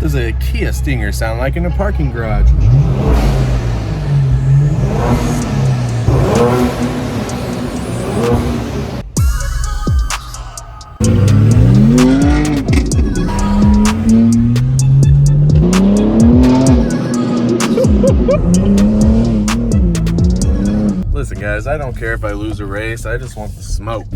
does a Kia Stinger sound like in a parking garage? Listen guys, I don't care if I lose a race, I just want the smoke.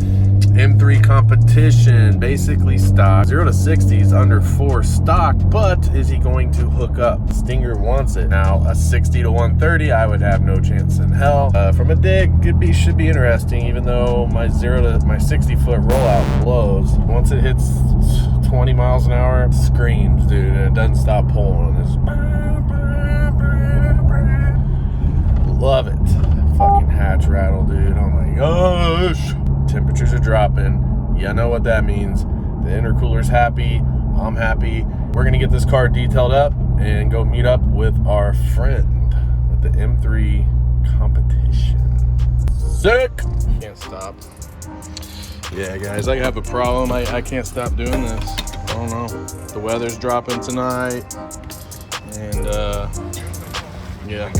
M3 Competition, basically stock. 0 to 60 is under 4 stock, but is he going to hook up? Stinger wants it. Now, a 60 to 130, I would have no chance in hell. From a dig, should be interesting, even though my 0 to my 60 foot rollout blows. Once it hits 20 miles an hour, it screams, dude, and it doesn't stop pulling. It's love it. Fucking hatch rattle, dude. Oh my gosh. Temperatures are dropping. You know what that means. The intercooler's happy. I'm happy. We're gonna get this car detailed up and go meet up with our friend with the M3 Competition. Sick! Can't stop. Yeah, guys, I have a problem. I can't stop doing this. I don't know. The weather's dropping tonight. And, yeah.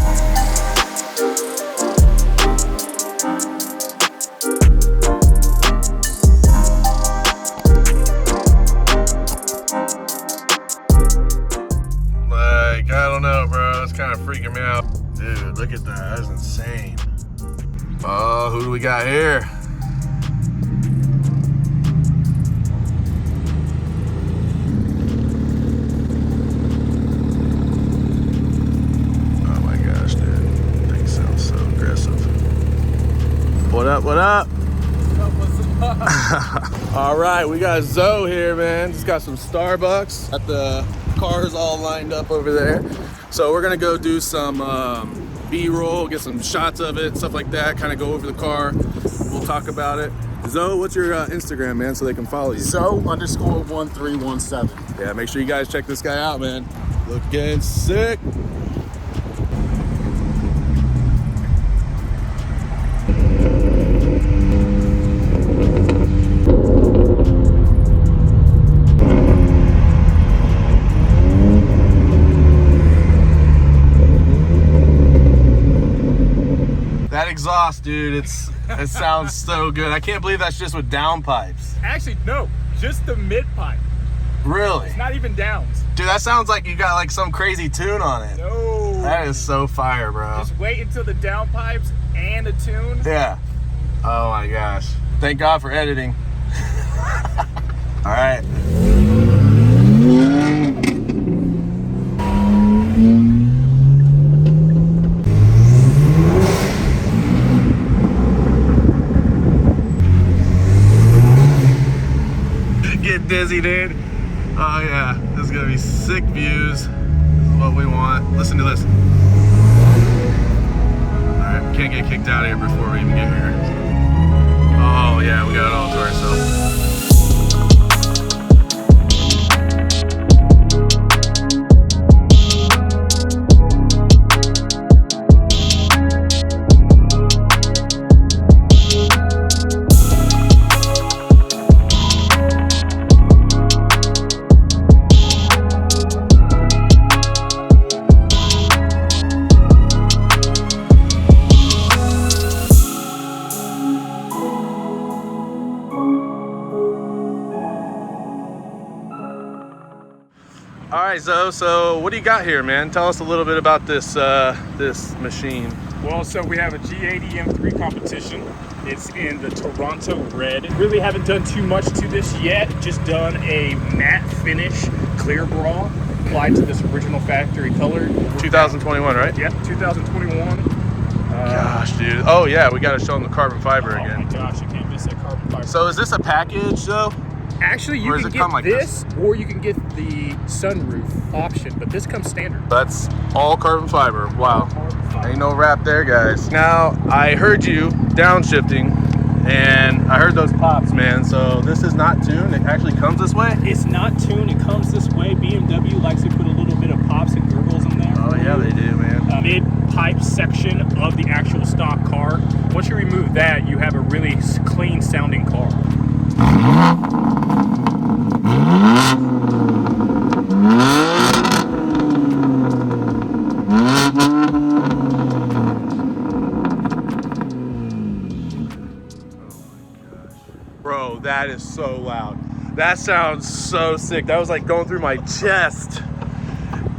I don't know, bro. It's kind of freaking me out. Dude, look at that. That's insane. Oh, who do we got here? Oh my gosh, dude. Thing sounds so aggressive. What up, what up? All right, we got Zoe here, man. Just got some Starbucks. Got the cars all lined up over there. So we're gonna go do some B-roll, get some shots of it, stuff like that, kind of go over the car. We'll talk about it. Zoe, what's your Instagram, man, so they can follow you? Zoe_1317. Yeah, make sure you guys check this guy out, man. Looking sick. That exhaust, dude, it sounds so good. I can't believe that's just with downpipes. Actually, no, just the mid pipe. Really? It's not even downs. Dude, that sounds like you got like some crazy tune on it. No. That is so fire, bro. Just wait until the downpipes and the tune. Yeah. Oh my gosh. Thank God for editing. All right. Get dizzy, dude. Oh yeah, this is gonna be sick views. This is what we want. Listen to this. All right, we can't get kicked out of here before we even get here. Oh yeah, we got it all to ourselves. All right, Zoe, so what do you got here, man? Tell us a little bit about this this machine. Well, so we have a G80 M3 Competition. It's in the Toronto red. Really haven't done too much to this yet. Just done a matte finish clear bra applied to this original factory color. 2021, right? Yep, 2021. Gosh, dude. Oh yeah, we got to show them the carbon fiber again. Oh my gosh, you can't miss that carbon fiber. So is this a package, though? Actually, you can get this, or you can get the sunroof option, but this comes standard. That's all carbon fiber. Wow. Carbon fiber. Ain't no wrap there, guys. Now, I heard you downshifting, and I heard those pops, man. So this is not tuned. It actually comes this way? It's not tuned. It comes this way. BMW likes to put a little bit of pops and gurgles in there. Oh, yeah, they do, man. Mid-pipe section of the actual stock car. Once you remove that, you have a really clean sounding car. Bro, that is so loud. That sounds so sick. That was like going through my chest.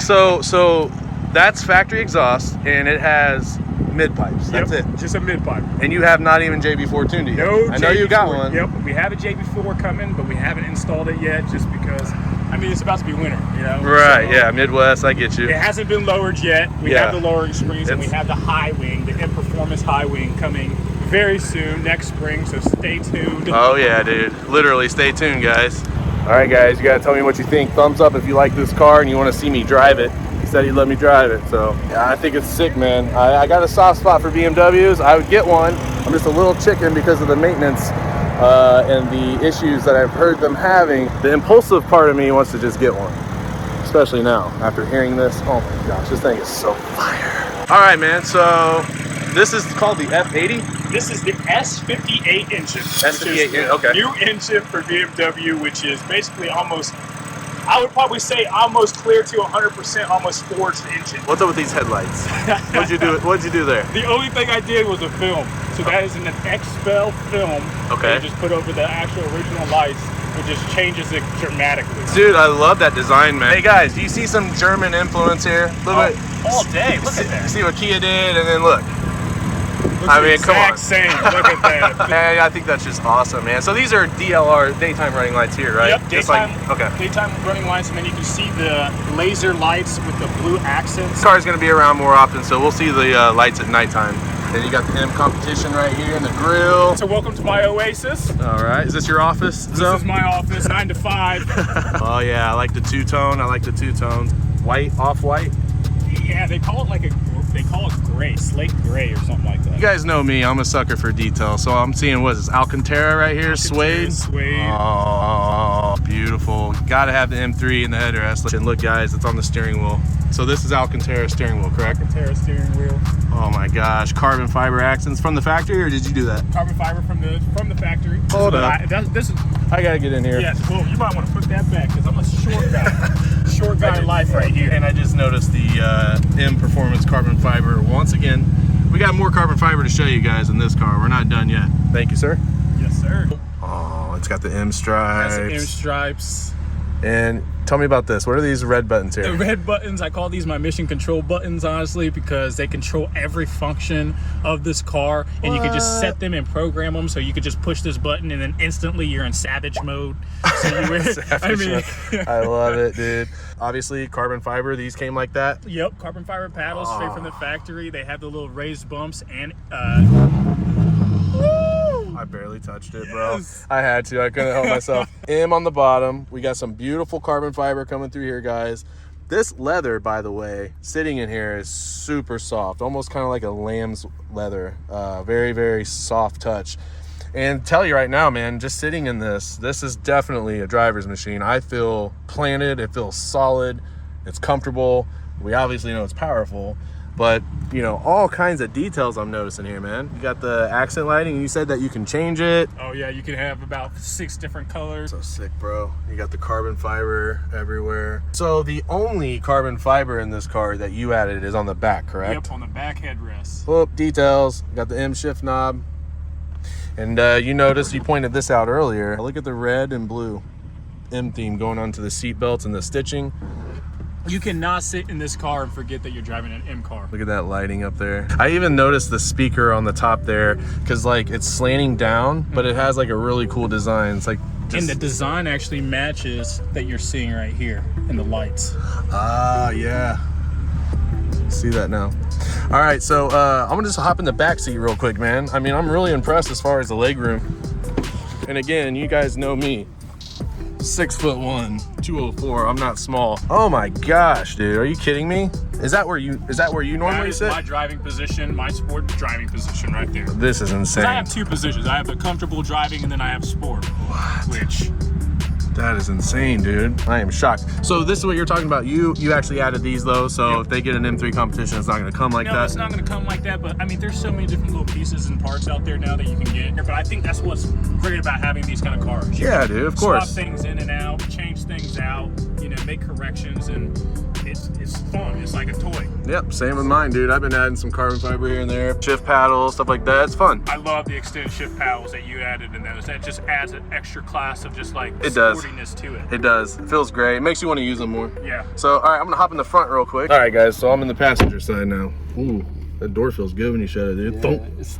So that's factory exhaust, and it has mid pipes. That's it. Just a mid pipe. And you have not even JB4 tuned it yet. No, I know you got one. Yep, we have a JB4 coming, but we haven't installed it yet, just because. I mean, it's about to be winter, you know. Right. So, yeah. Midwest. I get you. It hasn't been lowered yet. We have the lowering springs, and we have the high wing, the M Performance high wing coming very soon, next spring. So stay tuned. Oh yeah, dude. Literally, stay tuned, guys. All right, guys. You gotta tell me what you think. Thumbs up if you like this car and you want to see me drive it. He said he'd let me drive it, so yeah, I think it's sick, man. I got a soft spot for BMWs. I would get one. I'm just a little chicken because of the maintenance and the issues that I've heard them having. The impulsive part of me wants to just get one, especially now after hearing this. Oh my gosh, this thing is so fire. All right, man. So this is called the F80. This is the S58 engine. S58, okay. New engine for BMW, which is basically almost, I would probably say almost clear to 100%, almost forged engine. What's up with these headlights? What'd you do? What'd you do there? The only thing I did was a film. So that is an Expel film. Okay. They just put over the actual original lights. It just changes it dramatically. Dude, I love that design, man. Hey guys, do you see some German influence here? Look at all day. Look at that. See what Kia did, and then look. Looks I mean, come on. exact same. Look at that. Hey, I think that's just awesome, man. So these are DLR, daytime running lights here, right? Yep, daytime, okay. Daytime running lights, and then you can see the laser lights with the blue accents. This car is going to be around more often, so we'll see the lights at nighttime. Then you got the M Competition right here in the grill. So welcome to my Oasis. All right, is this your office? This is my office, 9 to 5. Oh yeah, I like the two-tone. I like the two-tones. White, off-white. Yeah, they call it gray, slate gray or something like that. You guys know me, I'm a sucker for detail. So I'm seeing, what is this, Alcantara right here, suede? Oh, beautiful. Gotta have the M3 in the headrest. And look guys, it's on the steering wheel. So this is Alcantara steering wheel, correct? Alcantara steering wheel. Oh my gosh, carbon fiber accents from the factory, or did you do that? Carbon fiber from the factory. Hold up. I gotta get in here. Yeah, well, you might want to put that back because I'm a short guy. Short guy in life right here. And I just noticed the M Performance carbon fiber once again. We got more carbon fiber to show you guys in this car. We're not done yet. Thank you, sir. Yes, sir. Oh, it's got the M stripes. That's the M stripes. And tell me about this. What are these red buttons here? The red buttons, I call these my mission control buttons, honestly, because they control every function of this car. And you can just set them and program them. So you could just push this button and then instantly you're in savage mode. So I love it, dude. Obviously, carbon fiber, these came like that? Yep, carbon fiber paddles straight from the factory. They have the little raised bumps and I barely touched it, bro. I had to. I couldn't help myself. M on the bottom. We got some beautiful carbon fiber coming through here, guys. This leather, by the way, sitting in here is super soft, almost kind of like a lamb's leather. Very, very soft touch. And tell you right now, man, just sitting in this is definitely a driver's machine. I feel planted. It feels solid. It's comfortable. We obviously know it's powerful. But, you know, all kinds of details I'm noticing here, man. You got the accent lighting, and you said that you can change it. Oh, yeah, you can have about 6 different colors. So sick, bro. You got the carbon fiber everywhere. So the only carbon fiber in this car that you added is on the back, correct? Yep, on the back headrest. Oh, details. Got the M shift knob. And you noticed, you pointed this out earlier. Look at the red and blue M theme going onto the seat belts and the stitching. You cannot sit in this car and forget that you're driving an M car. Look at that lighting up there. I even noticed the speaker on the top there because like it's slanting down, but it has like a really cool design. It's like and the design actually matches that you're seeing right here in the lights. Ah, yeah. See that now. All right, so I'm gonna just hop in the back seat real quick, man. I mean, I'm really impressed as far as the leg room. And again, you guys know me. 6'1", 204. I'm not small. Oh my gosh, dude! Are you kidding me? Is that where you normally sit? My driving position, my sport driving position, right there. This is insane. I have 2 positions. I have the comfortable driving, and then I have sport. What? Which? That is insane, dude. I am shocked. So this is what you're talking about. You actually added these though, so yep. If they get an M3 competition, it's not going to come like that. No, it's not going to come like that. But I mean, there's so many different little pieces and parts out there now that you can get. But I think that's what's great about having these kind of cars. Yeah, dude. Of course. Swap things in and out, change things out. You know, make corrections, and it's fun. It's like a toy. Yep, same with mine, dude. I've been adding some carbon fiber here and there, shift paddles, stuff like that. It's fun. I love the extended shift paddles that you added in those. That just adds an extra class of just like sportiness to it. It does. It feels great. It makes you want to use them more. Yeah. So, all right, I'm gonna hop in the front real quick. All right, guys. So I'm in the passenger side now. Ooh, that door feels good when you shut it, dude. Yeah, it's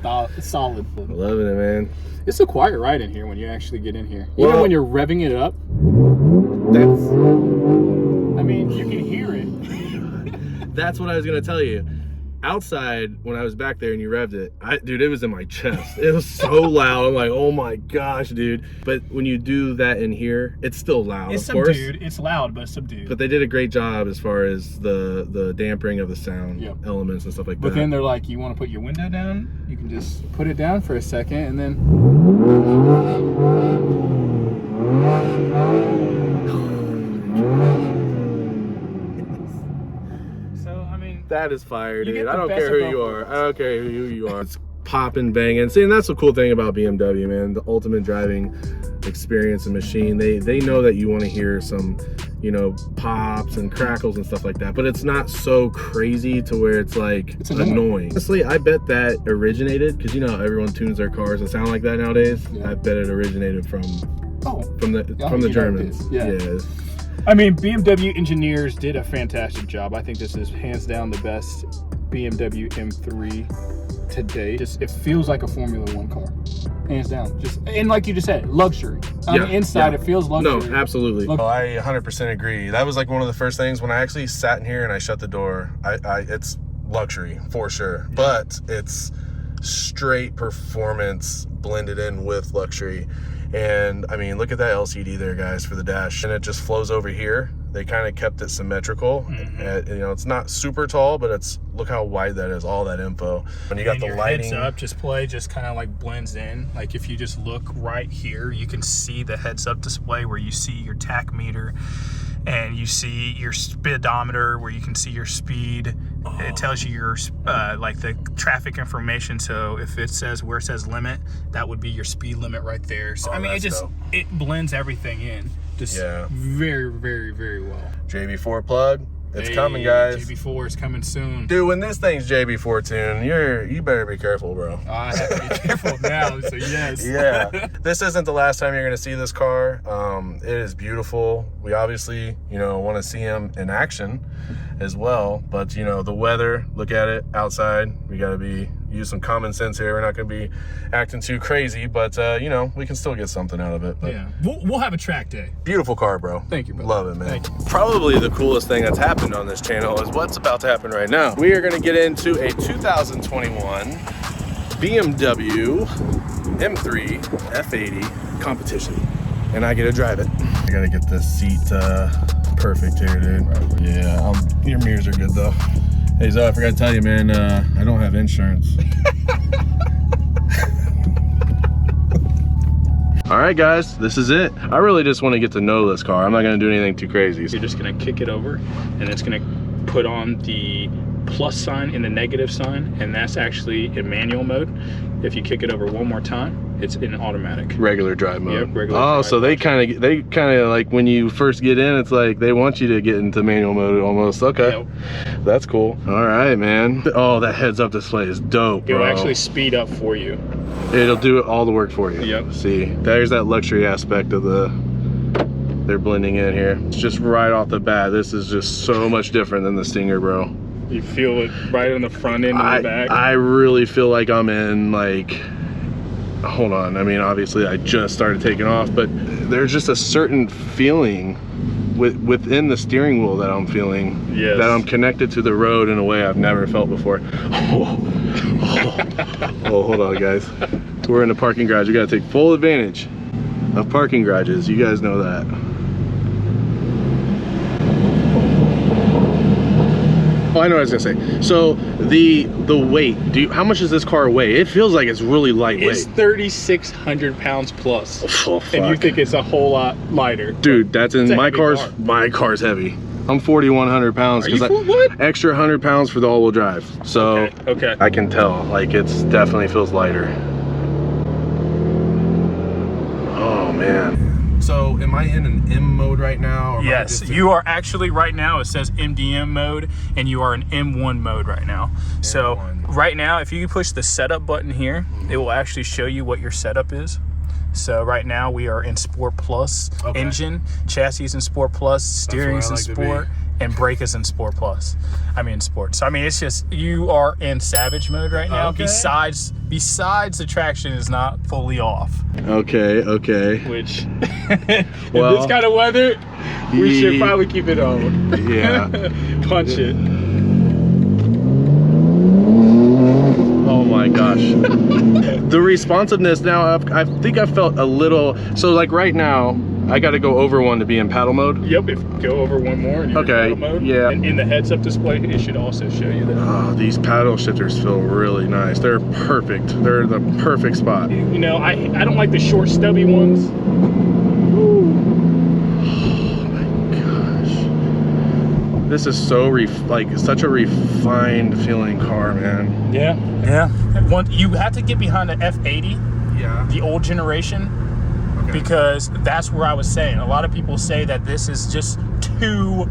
solid. Loving it, man. It's a quiet ride in here when you actually get in here. Well, even when you're revving it up, I mean, you can hear it. That's what I was gonna tell you. Outside, when I was back there and you revved it, dude, it was in my chest. It was so loud. I'm like, oh my gosh, dude. But when you do that in here, it's still loud. It's of course. subdued. It's loud, but subdued. But they did a great job as far as the dampering of the sound elements and stuff like that. But then they're like, you want to put your window down? You can just put it down for a second and then. That is fire, dude. I don't care who you are. I don't care who you are. It's popping, banging. See, and that's the cool thing about BMW, man. The ultimate driving experience and machine. They know that you want to hear some, you know, pops and crackles and stuff like that. But it's not so crazy to where it's like it's annoying. Honestly, I bet that originated because you know how everyone tunes their cars and sound like that nowadays. Yeah. I bet it originated from the Germans. Yeah. I mean, BMW engineers did a fantastic job. I think this is hands down the best BMW M3 today. It feels like a Formula One car, hands down. And like you just said, luxury. On the inside, it feels luxury. No, absolutely. Oh, I 100% agree. That was like one of the first things when I actually sat in here and I shut the door. It's luxury for sure, but it's straight performance blended in with luxury. And I mean, look at that LCD there, guys, for the dash, and it just flows over here. They kind of kept it symmetrical. You know, it's not super tall, but look how wide that is, all that info. When you got the lighting, heads-up display just kind of like blends in. Like if you just look right here, you can see the heads-up display where you see your tach meter and you see your speedometer where you can see your speed. It tells you your like the traffic information. So if it says where it says limit, that would be your speed limit right there. So I mean, it blends everything in just very, very, very well. JB4 plug. It's coming, guys. JB4 is coming soon. Dude, when this thing's JB4 tune, you better be careful, bro. I have to be careful now, so yes. Yeah. This isn't the last time you're going to see this car. It is beautiful. We obviously, you know, want to see him in action as well. But, you know, the weather, look at it outside. We got to use some common sense here. We're not going to be acting too crazy, but, you know, we can still get something out of it. But yeah. We'll have a track day. Beautiful car, bro. Thank you, bro. Love it, man. Thank you. Probably the coolest thing that's happened on this channel is what's about to happen right now. We are going to get into a 2021 BMW M3 F80 competition, and I get to drive it. I got to get this seat perfect here, dude. Yeah, your mirrors are good though. Hey Zoe, I forgot to tell you, man, I don't have insurance. All right, guys, this is it. I really just want to get to know this car. I'm not going to do anything too crazy. You're just going to kick it over, and it's going to put on the plus sign and the negative sign, and that's actually in manual mode. If you kick it over one more time, it's in automatic. Regular drive mode. Yep, regular drive so they kind of like when you first get in, it's like they want you to get into manual mode almost. Okay, yep. That's cool. All right, man. Oh, that heads-up display is dope, bro. It'll actually speed up for you. It'll do all the work for you. Yep. See, there's that luxury aspect of they're blending in here. It's just right off the bat. This is just so much different than the Stinger, bro. You feel it right on the front end and the back. I really feel like I'm in like, hold on. I mean, obviously I just started taking off, but there's just a certain feeling within the steering wheel that I'm feeling. Yes. That I'm connected to the road in a way I've never felt before. Oh, hold on, guys. We're in the parking garage. We gotta take full advantage of parking garages. You guys know that. Oh, I know what I was gonna say. So the weight. How much does this car weigh? It feels like it's really lightweight. It's 3,600 pounds plus. Oh, fuck. And you think it's a whole lot lighter. Dude, that's in my car's. My car's heavy. I'm 4,100 pounds because extra 100 pounds for the all-wheel drive. So okay. I can tell, like, it's definitely feels lighter. Oh man. So am I in an M mode right now? Or Yes, you are actually right now, it says MDM mode, and you are in M1 mode right now. M1. So right now, if you push the setup button here, it will actually show you what your setup is. So right now we are in Sport Plus. Engine, chassis is in Sport Plus, steering is in Sport, and brake is in Sport Plus. I mean Sport. So I mean, it's just, you are in Savage mode right now. Besides the traction is not fully off. Okay. Which, in this kind of weather, we should probably keep it on. Yeah. Punch it. Oh my gosh. The responsiveness now, I think I felt a little, so like right now, I got to go over one to be in paddle mode. Yep, if go over one more and you're in paddle mode. Yeah. And in the heads-up display, it should also show you that. Oh, these paddle shifters feel really nice. They're perfect. They're the perfect spot. You know, I don't like the short, stubby ones. Oh my gosh. This is so such a refined feeling car, man. Yeah. You have to get behind the F80, the old generation. Because that's where I was saying, a lot of people say that this is just too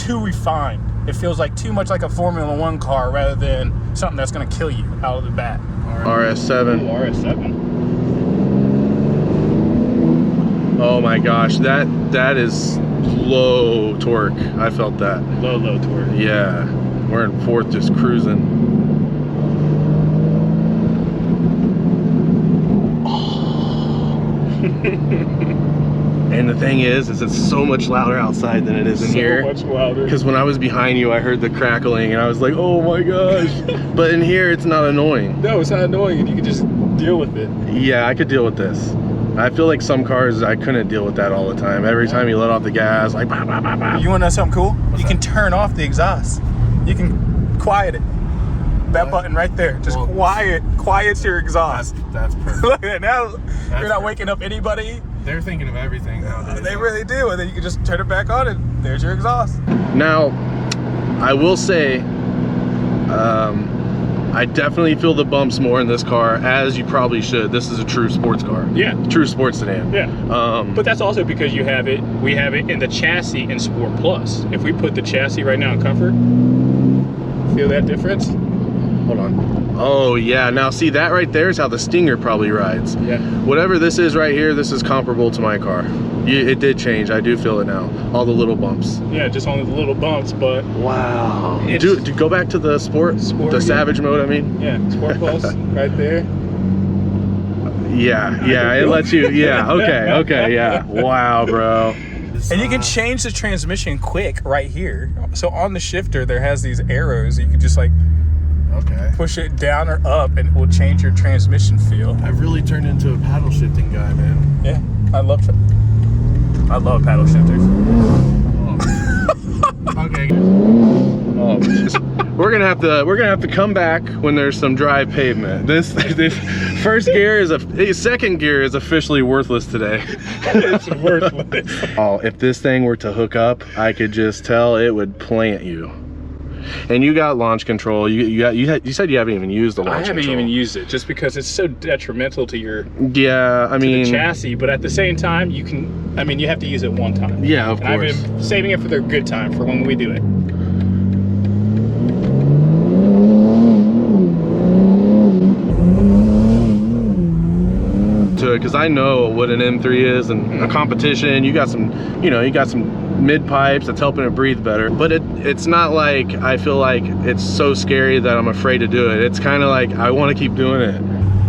refined. It feels like too much like a Formula One car rather than something that's going to kill you out of the bat. RS7. Ooh, RS7. Oh my gosh, that is low torque. I felt that. Low torque. Yeah, we're in fourth, just cruising. And the thing is it's so much louder outside than it is in here. So much louder. Because when I was behind you, I heard the crackling and I was like, oh my gosh. But in here, it's not annoying. No, it's not annoying and you can just deal with it. Yeah, I could deal with this. I feel like some cars, I couldn't deal with that all the time. Every time you let off the gas, like, bah, bah, bah, bah. You want to know something cool? You can turn off the exhaust. You can quiet it. That button right there, just quiets your exhaust. That's perfect. Look at that, now you're not waking up anybody. They're thinking of everything nowadays. They really do, and then you can just turn it back on and there's your exhaust. Now, I will say, I definitely feel the bumps more in this car, as you probably should. This is a true sports car. Yeah. True sports sedan. Yeah. But that's also because we have it in the chassis in Sport Plus. If we put the chassis right now in Comfort, feel that difference? Hold on. Oh yeah, now see, that right there is how the Stinger probably rides. Yeah. Whatever this is right here, this is comparable to my car. It did change, I do feel it now. All the little bumps. Yeah, just only the little bumps, but... Wow. Go back to the sport the Savage mode, I mean. Yeah, Sport Plus, right there. Yeah, it lets you, okay, yeah. Wow, bro. And you can change the transmission quick right here. So on the shifter, there has these arrows. You can just like push it down or up and it will change your transmission feel. I've really turned into a paddle shifting guy, man. Yeah, I love paddle shifters. Okay. We're gonna have to come back when there's some dry pavement. This first gear second gear is officially worthless today. It's worthless. Oh, if this thing were to hook up, I could just tell it would plant you. And you got launch control. You said you haven't even used the launch control. I haven't even used it just because it's so detrimental to your the chassis. But at the same time, you have to use it one time. Yeah, of course. I've been saving it for the good time for when we do it. Because I know what an M3 is and a competition. You got some mid pipes that's helping it breathe better. But it's not like I feel like it's so scary that I'm afraid to do it. It's kind of like I want to keep doing it.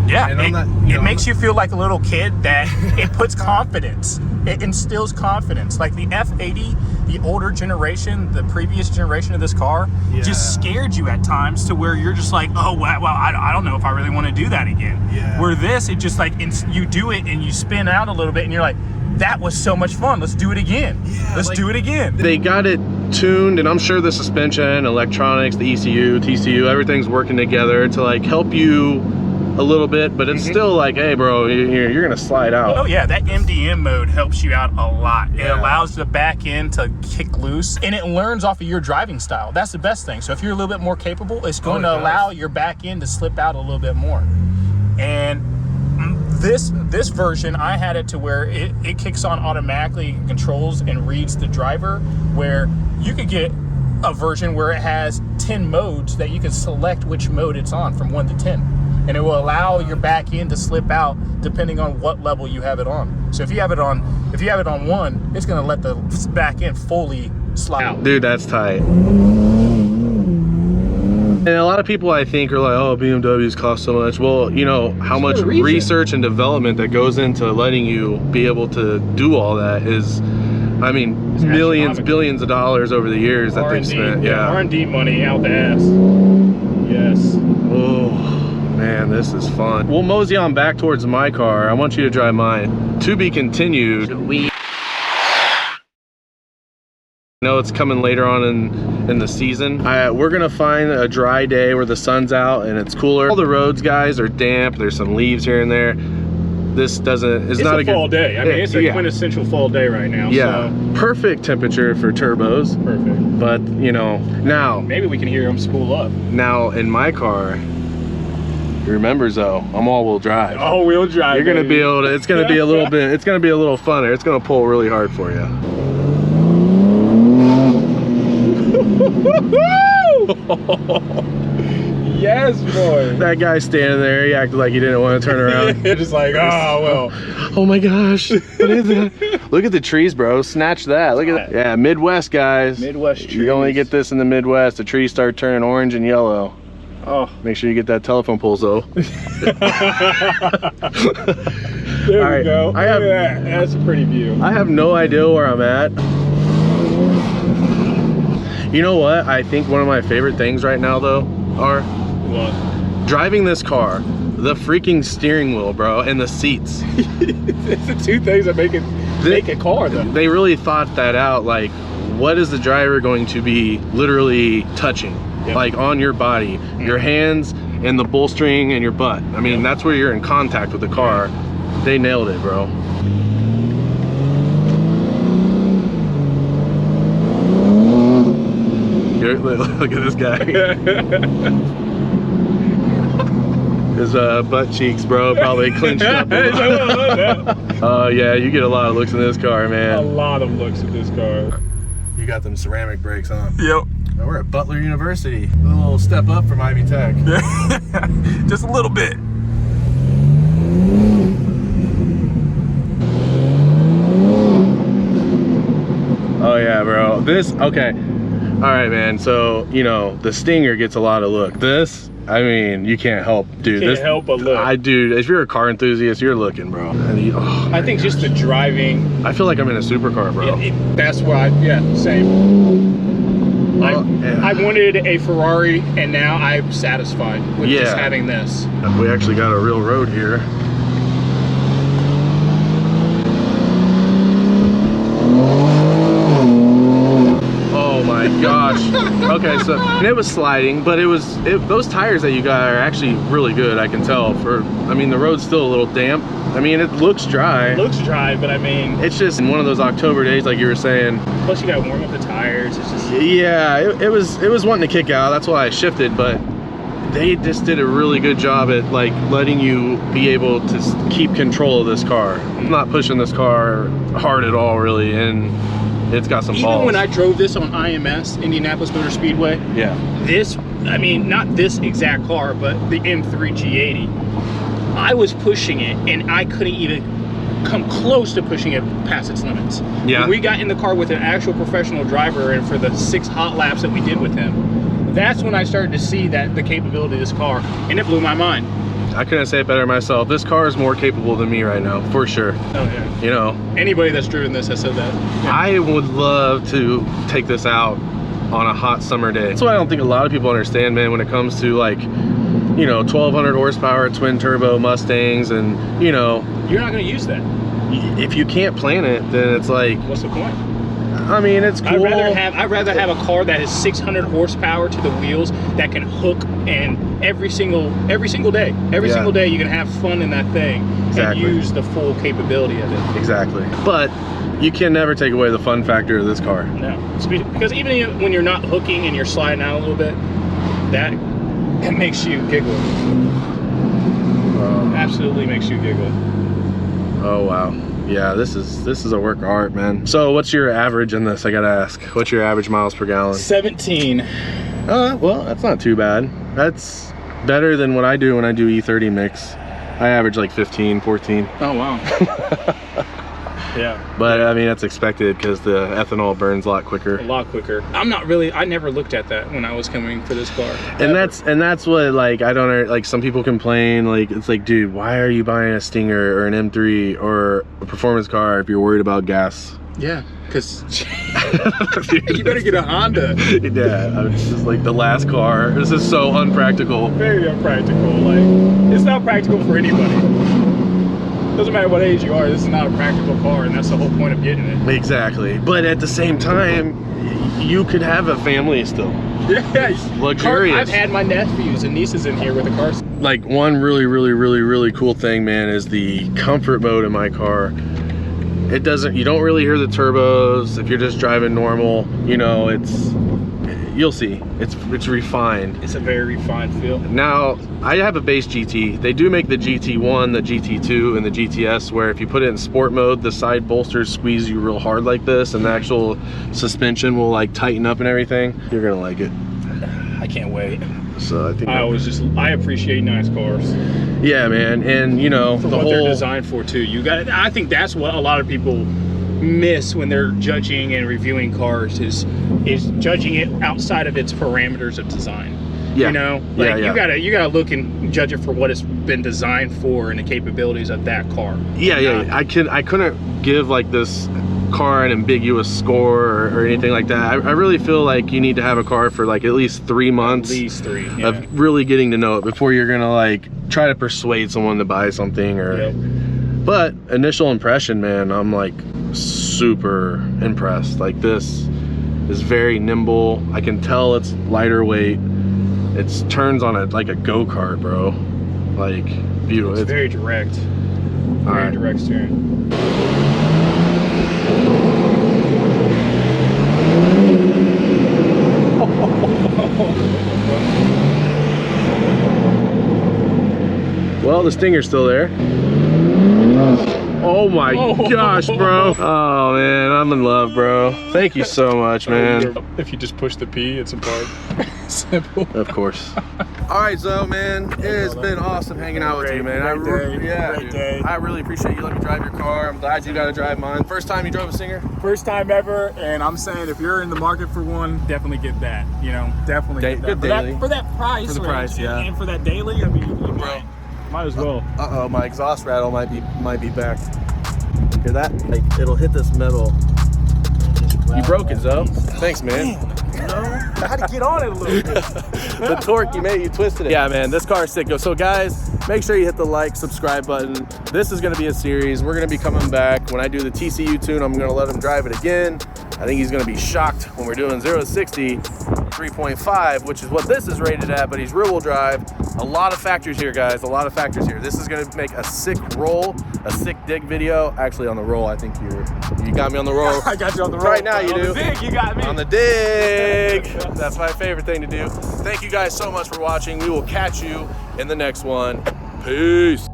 Yeah, it makes you feel like a little kid. That it puts confidence. It instills confidence. Like the F80, the older generation, the previous generation of this car, just scared you at times to where you're just like, oh, well, I don't know if I really want to do that again. Yeah. Where this, it just like, you do it and you spin out a little bit and you're like, that was so much fun. Let's do it again. Yeah, Let's do it again. They got it tuned, and I'm sure the suspension, electronics, the ECU, TCU, everything's working together to like help you a little bit, but it's still like, hey bro, you're gonna slide out. Oh yeah, that MDM mode helps you out a lot. It allows the back end to kick loose, and it learns off of your driving style. That's the best thing. So if you're a little bit more capable, it's going to allow your back end to slip out a little bit more. And This version, I had it to where it kicks on automatically, controls and reads the driver, where you could get a version where it has 10 modes that you can select which mode it's on from 1 to 10. And it will allow your back end to slip out depending on what level you have it on. So if you have it on 1, it's gonna let the back end fully slide out. Dude, that's tight. And a lot of people, I think, are like, oh, BMWs cost so much. Well, you know, how much research and development that goes into letting you be able to do all that is, I mean, it's millions, billions of dollars over the years that they've spent. Yeah, R&D money out the ass. Yes. Oh, man, this is fun. We'll mosey on back towards my car. I want you to drive mine. To be continued. I know it's coming later on in the season. We're gonna find a dry day where the sun's out and it's cooler. All the roads, guys, are damp. There's some leaves here and there. This doesn't, it's not a fall day. I mean, it's a quintessential fall day right now. Yeah, so. Perfect temperature for turbos. Perfect. But, you know, now. Maybe we can hear them spool up. Now, in my car, remember, though, I'm all-wheel drive. All-wheel drive, You're gonna be able to, it's gonna be a little bit, it's gonna be a little funner. It's gonna pull really hard for you. Yes, boy. That guy standing there, he acted like he didn't want to turn around. Just like, oh, well. Oh my gosh, what is that? Look at the trees, bro. Snatch that. Look at that. Yeah, Midwest, guys. Midwest trees. You only get this in the Midwest. The trees start turning orange and yellow. Oh. Make sure you get that telephone pole, though. There we go. That's a pretty view. I have no idea where I'm at. You know what? I think one of my favorite things right now, though, are what? Driving this car, the freaking steering wheel, bro, and the seats. It's the two things that make a car, though. They really thought that out. Like, what is the driver going to be literally touching? Yep. Like on your body, your hands and the bolstering and your butt. I mean, that's where you're in contact with the car. They nailed it, bro. Look at this guy. His butt cheeks, bro, probably clenched up. Yeah, you get a lot of looks in this car, man. A lot of looks in this car. You got them ceramic brakes on. Yep. Now we're at Butler University. A little step up from Ivy Tech. Just a little bit. Oh yeah, bro. This, okay. All right, man. So, you know, the Stinger gets a lot of look. This, I mean, you can't help, dude. Can't help but look. Dude, if you're a car enthusiast, you're looking, bro. And I think just the driving. I feel like I'm in a supercar, bro. Yeah, that's why. Yeah, same. I wanted a Ferrari, and now I'm satisfied with just having this. We actually got a real road here. Oh my gosh. Okay, so and it was sliding, but those tires that you got are actually really good. I can tell. I mean, the road's still a little damp. I mean, it looks dry. It looks dry, but I mean, it's just in one of those October days, like you were saying. Plus, you got to warm up the tires. It's just. Yeah, it was wanting to kick out. That's why I shifted, but they just did a really good job at like letting you be able to keep control of this car. I'm not pushing this car hard at all, really, and it's got some balls. Even when I drove this on IMS, Indianapolis Motor Speedway. Yeah. This, I mean, not this exact car, but the M3 G80. I was pushing it, and I couldn't even come close to pushing it past its limits. Yeah. When we got in the car with an actual professional driver, and for the 6 hot laps that we did with him, that's when I started to see that the capability of this car, and it blew my mind. I couldn't say it better myself. This car is more capable than me right now, for sure. Oh yeah. You know, anybody that's driven this has said that. Yeah. I would love to take this out on a hot summer day. That's what I don't think a lot of people understand, man, when it comes to like, you know, 1200 horsepower twin turbo Mustangs, and you know, you're not going to use that. If you can't plan it, then it's like, what's the point? I mean, it's cool. I'd rather have a car that has 600 horsepower to the wheels that can hook, and every single day single day you can have fun in that thing. Exactly. And use the full capability of it. Exactly. But you can never take away the fun factor of this car. No, because even when you're not hooking and you're sliding out a little bit, that makes you giggle. Absolutely makes you giggle. Oh wow. Yeah, this is a work of art, man. So what's your average in this? I gotta ask. What's your average miles per gallon? 17. Well, that's not too bad. That's better than what I do when I do E30 mix. I average like 15, 14. Oh wow. Yeah. But I mean, that's expected because the ethanol burns a lot quicker. A lot quicker. I never looked at that when I was coming for this car. And that's what, like, I don't, like, some people complain, like, it's like, dude, why are you buying a Stinger or an M3 or a performance car if you're worried about gas? Yeah, because you better get a Honda. Yeah, it's just like the last car. This is so unpractical. Very unpractical. Like, it's not practical for anybody. Doesn't matter what age you are, this is not a practical car, and that's the whole point of getting it. Exactly. But at the same time, you could have a family still. Yeah, luxurious. I've had my nephews and nieces in here with the cars. Like, one really cool thing, man, is the comfort mode in my car. It doesn't, you don't really hear the turbos if you're just driving normal. You know, you'll see, it's refined. It's a very refined feel. Now, I have a base GT. They do make the GT1, the GT2, and the GTS, where if you put it in sport mode, the side bolsters squeeze you real hard like this, and the actual suspension will like tighten up and everything. You're gonna like it. I can't wait. So I think I appreciate nice cars. Yeah, man, and you know, for what they're designed for too. I think that's what a lot of people miss when they're judging and reviewing cars is judging it outside of its parameters of design. Yeah. You know, like you gotta look and judge it for what it's been designed for and the capabilities of that car. Yeah. I couldn't give like this car an ambiguous score or anything like that. I really feel like you need to have a car for like at least 3 months. At least 3, yeah. Of really getting to know it before you're gonna like try to persuade someone to buy something or. Yep. But initial impression, man, I'm like super impressed. Like, this is very nimble. I can tell it's lighter weight. It turns on like a go-kart, bro. Like, beautiful. It's very direct. Very direct steering. Well, the Stinger's still there. Oh my gosh, bro. Oh man, I'm in love, bro. Thank you so much, man. If you just push the P, it's a part. Simple. Of course. All right, so man, it has been awesome hanging out with you, man. Great day. I really appreciate you letting me drive your car. I'm glad you got to drive mine. First time you drove a Stinger? First time ever, and I'm saying if you're in the market for one, definitely get that. You know, definitely get that. Good daily. For that price. For the price, yeah. And for that daily, I mean, you might as well. Uh-oh, my exhaust rattle might be back. Hear that? Like, it'll hit this metal. You broke it, Zoe. Thanks, man. I had to get on it a little bit. The torque you twisted it. Yeah, man, this car is sick. So guys, make sure you hit the like, subscribe button. This is gonna be a series. We're gonna be coming back. When I do the TCU tune, I'm gonna let him drive it again. I think he's gonna be shocked when we're doing 0 to 60, 3.5, which is what this is rated at, but he's rear wheel drive. A lot of factors here, guys, a lot of factors here. This is gonna make a sick roll, a sick dig video. Actually, on the roll, I think you got me on the roll. I got you on the roll. Right now you do. On the dig, you got me. On the dig. That's my favorite thing to do. Thank you guys so much for watching. We will catch you in the next one. Peace.